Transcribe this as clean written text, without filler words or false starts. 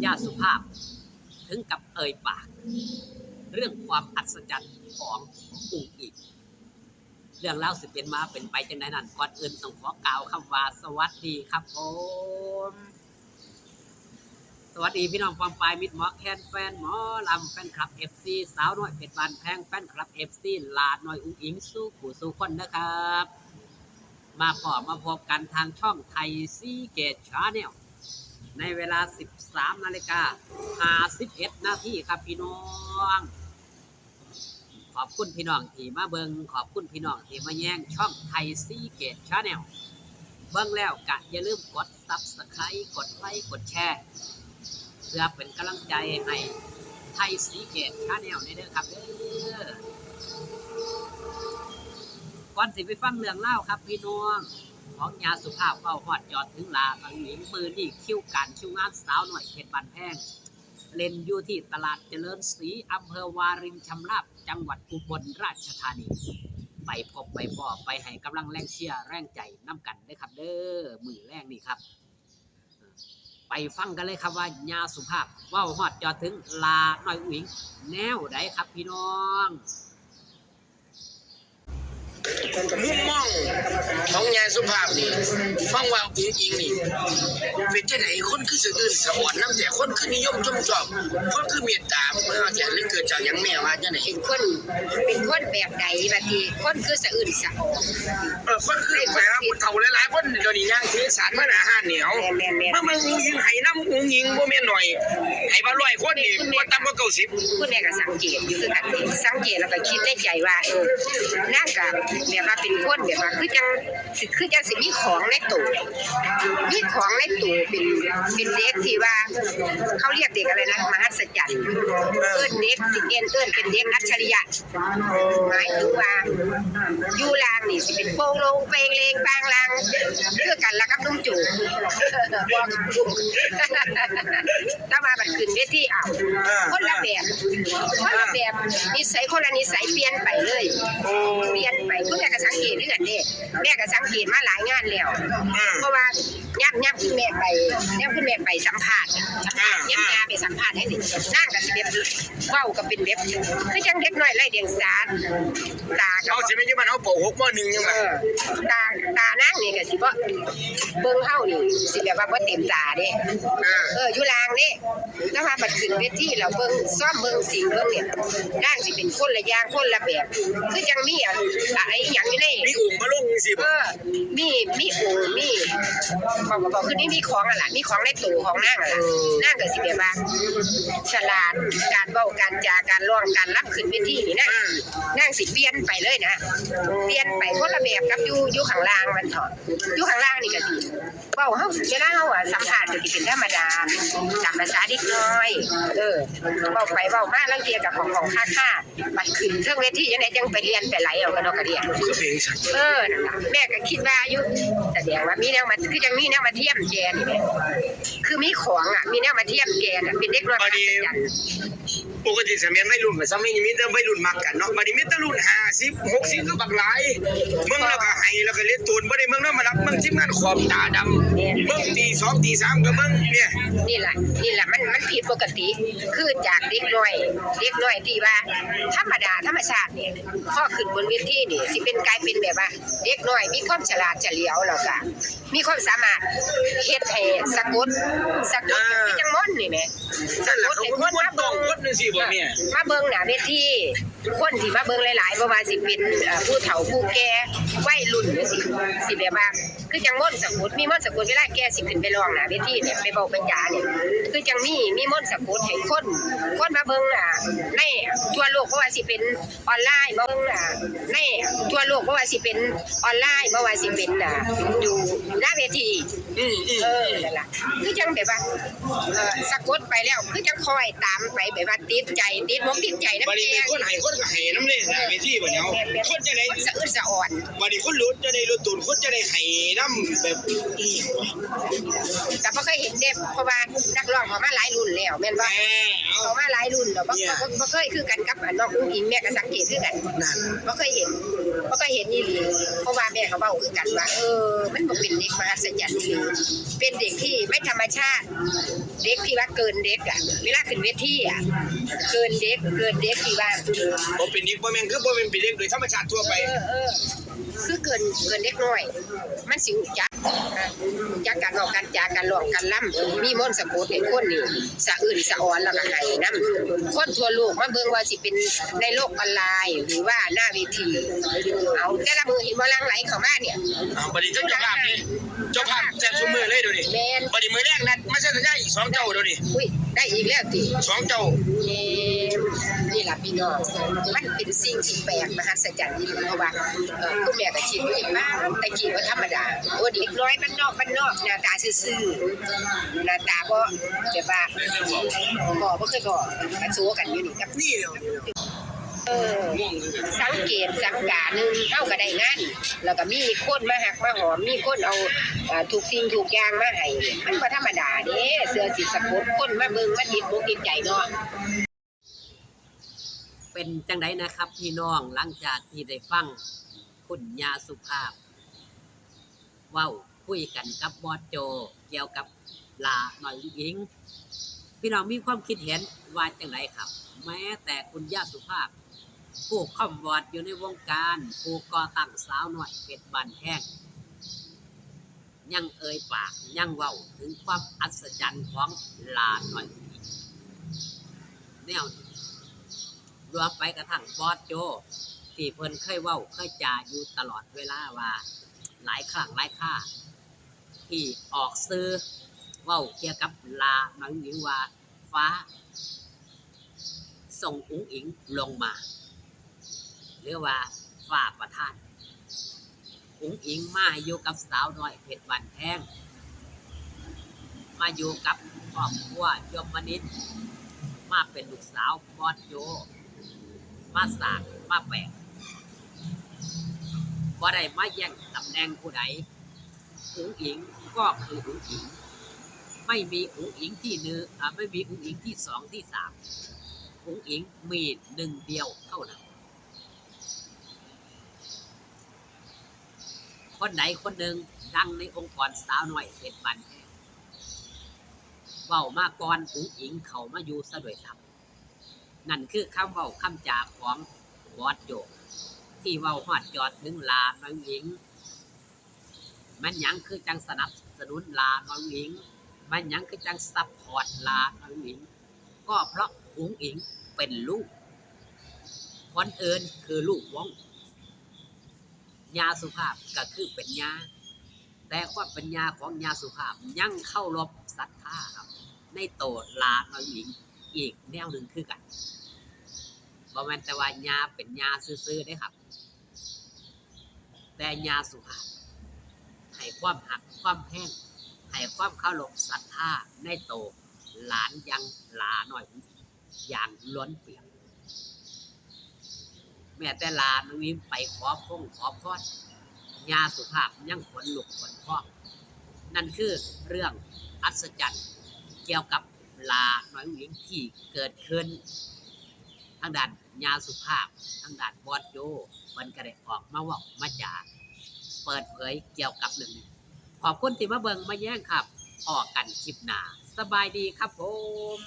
ย่าสุภาพถึงกับเอ่ยปากเรื่องความอัศจรรย์ของอุ๋งอิงเรื่องเล่าสิเป็นมาเป็นไปจังไดนั้นก่อนอื่นต้องขอกล่าวคำว่าสวัสดีครับผมสวัสดีพี่น้องฟังปลายมิตรหมอแคนแฟนหมอลำแฟนคลับ FC สาวน้อยเพชรบานแพงแฟนคลับ FC ลาดน้อยอุ๋งอิงสู้ผู้สู้คนนะครับมาพบกันทางช่องไทยซีเกตชาแนลในเวลา 13:51 นาทีครับพี่น้องขอบคุณพี่น้องที่มาเบิงขอบคุณพี่น้องที่มาแย่งช่องไทยซีเกตชาแนลเบิ่งแล้วก็อย่าลืมกด Subscribe กดไลค์กดแชร์เพื่อเป็นกำลังใจให้ไทยซีเกตชาแนลนี่เด้อครับเด้อก่อนสิไปฟังเรื่องเล่าครับพี่น้องของยาสุภาพเฝ้าฮอดจอดถึงลาบางหญิงมือนี่คิวการคิวงานสาวหน่อยเพชรบันแพงเล่นอยู่ที่ตลาดเจริญศรีอำเภอวารินชำราบจังหวัดอุบลราชธานีไปพบไปพ่อไปให้กำลังแรงเชียร์แรงใจน้ำกันเด้อครับเด้อมือแรกนี่ครับไปฟังกันเลยครับว่ายาสุภาพเฝ้าฮอดจอดถึงลาหน่อยอุ๋งแนวใดครับพี่น้องมุมมองของยายสุภาพนี่ฟังว่าอุ๋งอิงนี่เป็นจังได๋คนคือสะอื้นสะอ่อนนำแต่คนคือนิยมชมชอบคนคือเมตตาเมื่อแต่นึกเกิดจากหยังแม่ว่าจังได๋เป็นคนแบบใดบัดนี้คนคือสะอื่นสะออกคนคือแบบผู้เฒ่าหลายๆคนเดี๋ยวนี้ย่างถือสารมาอาหารเหนียวมาอุ๋งอิงให้นำอุ๋งอิงบ่แม่นน้อยให้บ่100คนนี่บ่ต่ำกว่า90คุณแม่ก็สังเกตอยู่คือกันสังเกตแล้วก็คิดในใจว่านางก็แบบว่าเป็นคนแบบว่าคือจังสิมีของในตู้เป็นเด็กที่ว่าเขาเรียกเด็กอะไรนะมหัศจรรย์เด็กสิเอิ้นเป็นเด็กอัจฉริยะหมายถึงว่าอยู่ลางนี่สิเป็นโป่งลงเปงเลงปางลางคือกันละกับลุงจู่บอกถ้ามาบัดขึ้นเวทีคนละแบบนิสัยคนละนิสัยเปลี่ยนไปเลยคุณแม่ก็สังเกตเรื่องนี้แม่ก็สังเกตมาหลายงานแล้วเพราะว่าย่ำคุณแม่ไปสัมภาษณ์ย่ำยาไปสัมภาษณ์ให้สินั่งกับสิเด็บเว้ากับเป็นเด็บคือจังเด็กน้อยไล่เดียงสาตาเอาสิแม่นอยู่บ้านเฮาป.6 ม.1ยังว่าตานางนี่ก็สิบ่เบิ่งเฮานี่สิแบบว่าบ่เต็มตาเด้อยู่ลางเด้แล้วมาบัดขึ้นเวทีแล้วเบิ่งซ้อมเบิ่งสิ่งเบิ่งเนี่ยนางสิเป็นคนละอย่างคนละแบบคือจังมีอะไรอีหยังอยู่ในมีอุ้มมาลงจังซี่บ่มีองค์มีบอกคือนี่มีของอ่ะล่ะมีของในตู้ของนางนางก็สิแบบว่าฉลาดการเว้าการจาการร้องการรับขึ้นเวทีนี่นะนางสิเปลี่ยนไปเลยนะเปลี่ยนไปคนละแบบกับอยู่ข้างล่างมันเถาะอยู่ข้างล่างนี่ก็สิเว้าเฮาเวลาเฮาสัมภาษณ์ก็สิเป็นธรรมดาตามภาษาเด็กน้อยเว้าไปเว้ามาลางเที่ยกับของค่าบัดขึ้นเทิงเวทีจังได๋จังไปเรียนไปไหลเอากระดอกกระเดียนั่นล่ะแม่ก็คิดว่าอยู่แสดงว่ามีแนวมาคือจังมีแนวมาเทียมแกนี่แหละคือมีของมีแนวมาเทียมแกน่ะเป็นเด็กน้อยปกติสมัยวัยรุ่นก็สมัยนี้มีแต่วัยรุ่นมักกันเนาะบัดนี้มีแต่รุ่น50 60ก็บักหลายมึงแล้วก็ให้แล้วก็เล่นตูนบ่ได้มึงนำมารับมึงทีมงานขอบตาดำมึงตี2ตี3ก็มึงเนี่ยนี่แหละมันผิดปกติคือจากเด็กน้อยที่ว่าธรรมดาธรรมชาติเนี่ยพอขึ้นบนเวทีนี่สิเป็นกลายเป็นแบบว่าเด็กน้อยมีความฉลาดเฉลียวแล้วก็มีความสามารถเฮ็ดให้สะกดคือจังม่อนนี่แหมนั่นแหละเขาคนมาเบิ่งคนจังซี่บ่แม่มาเบิ่งหน้าเวทีคนที่มาเบิ่งหลายๆบ่ว่าสิเป็นผู้เฒ่าผู้แก่วัยรุ่นจังซี่สิแบบว่าคือจังม่อนสะกดมีม่อนสะกดเวลาแกสิขึ้นไปร้องหน้าเวทีเนี่ยไปเว้าไปจาเนี่ยคือจังมีม่อนสะกดให้คนมาเบิ่งในทั่วโลกบ่ว่าสิเป็นออนไลน์เบิ่งในทั่วโลกบ่ว่าสิเป็นออนไลน์บ่ว่าสิเป็นอยู่หน้าเวทีนั่นล่ะคือจังแบบว่าสะกดไปแล้วคือจังคอยตามไปแบบว่าติดใจติดมกติดใจนำบัดนี้คนให้คนก็ให้นำเด้หน้าเวทีบัดเนาะคนจะได้สะอึดสะอ่อนบัดนี้คนรู้จะได้รู้ตูนคนจะได้ให้นำแบบแต่บ่เคยเห็นเด้เพราะว่านักร้องเขามาหลายรุ่นแล้วแม่นบ่เขามาหลายรุ่นแล้วบ่เคยคือกันกับน้องอุ้งอิงแม่ก็สังเกตคือกันบ่เคยเห็นอีหลีเพราะว่าแม่เขาเว้าคือกันว่ามันบ่เป็นเด็กมหัศจรรย์อีหลีเป็นเด็กที่ไม่ธรรมชาติ เด็กที่ว่าเกินเด็กอ่ะเวลาขึ้นเวทีอ่ะเกินเด็กที่ว่า บ่เป็นเด็กบ่แม่นคือบ่เป็นเด็กโดยธรรมชาติทั่วไป คือเกินเด็กน้อยมันสิรู้จักจากการออกการจาการร้องการล่ำมีมนต์สะกดให้คนนี่สะอื่นสะอ่อนแล้วก็ให้นํคนทั่วโลกมาเบิ่งว่าสิเป็นในโลกออนไลน์หรือว่าหน้าเวทีเอาแต่ละมือเห็นบ่ลังไหลเข้ามาเนี่ย บัดนี้เจ้าภาพนี่เจ้าภาพแจกซุมื้อเลยเดี๋ยวนี้ แม่น บัดนี้มื้อแรกนัดมาเซ็นสัญญาอีก2เจ้าเดี๋ยวนี้ อุ้ยได้อีกแล้วติ 2เจ้า นี่ล่ะพี่น้องมันเป็นสิ่งที่แปลกมหัศจรรย์อีหลีเพราะว่าคุณแม่ก็คิดว่าบ้าแต่กี้บ่ธรรมดาโอ้เด็กน้อยบ้านนอกหน้าตาซื่อๆหน้าตาบ่แบบว่าบ่เคยบอกกันสู้กันอยู่นี่กับ นี่เดี๋ยว สังเกตสังกาหนึงเฮาก็ได้งานแล้วก็มีคนมาหักมาหอมมีคนเอาทุกสิ่งทุกอย่างมาให้มันบ่ธรรมดาเด้เสื้อสิสะกดคนมาเบิ่งมาติดอกติดใจเนาะ เป็นจังไดนะครับ พี่น้องหลังจากที่ได้ฟังคุณยาสุภาพเว้าคุยกันกับบอสโจเกี่ยวกับลาหน่อยหญิงพี่น้องมีความคิดเห็นว่าจังไดครับ แม้แต่คุณยาสุภาพผู้ค่อมวอดอยู่ในวงการผู้ก่อตั้งสาวหน่อยเป็ดบันแห้งยังเอ่ยปากยังเว้าถึงความอัศจรรย์ของลาหน่อยหญิงแนวนี้รวมไปกระทั่งบอสโจที่เพิ่นเคยเว้าเคยจาอยู่ตลอดเวลาว่าหลายครั้งหลายค่าที่ออกซื้อเว้าเกี่ยวกับลาหนังหญิงว่าฟ้าส่งอุ๋งอิงลงมาหรือว่าฟ้าประทานอุ๋งอิงมาอยู่กับสาวน้อยเพชรวันแพงมาอยู่กับครอบครัวยมนิตมาเป็นลูกสาวบอสโจมาสร้างมาแปลงบ่ได้มาแย่งตำแหน่งผู้ใดอุ๋งอิงก็คืออุ๋งอิงไม่มีอุ๋งอิงที่ไม่มีอุ๋งอิงที่2ที่3อุ๋งอิงมีหนึ่งเดียวเท่านั้นคนไหนคนหนึ่งดังในองค์กรสาวน้อยเพชรบันแพงเว้ามาก่อนอุ๋งอิงเขามาอยู่ซะด้วยซ้ำนั่นคือคำเว้าคำจาของบอสโจที่เว้าฮอดจอดถึงลาน้องหญิงมันหยังคือจังสนับสนุนลาน้องหญิงมันหยังคือจังซัพพอร์ตลาน้องหญิงก็เพราะอุ๋งอิงเป็นลูกคนอื่นคือลูกวงยาสุภาพก็คือเป็นยาแต่ความเป็นยาของยาสุภาพยังเข้ารบศรัทธาครับในโตลาน้องหญิงอีกแนวหนึ่งคือกันบ่แม่นแต่ว่ายาเป็นยาซื่อๆได้ครับแต่ยาสุภาพให้ความหักความแพงให้ความเคารพศรัทธาในโตหลานยังหลาน้อยอย่างล้นเปี่ยมแม้แต่หลานวิมไปขอพรยาสุภาพยังขนลุกขนพองนั่นคือเรื่องอัศจรรย์เกี่ยวกับลาน้อยหญิงที่เกิดขึ้นทางด้านยาสุภาพทางด้านบอสโจมันก็ได้ออกมาเว้ามาจาเปิดเผยเกี่ยวกับเรื่องนี้ขอบคุณที่มาเบิ่งมาแย่งครับออกกันคลิปหน้าสบายดีครับผม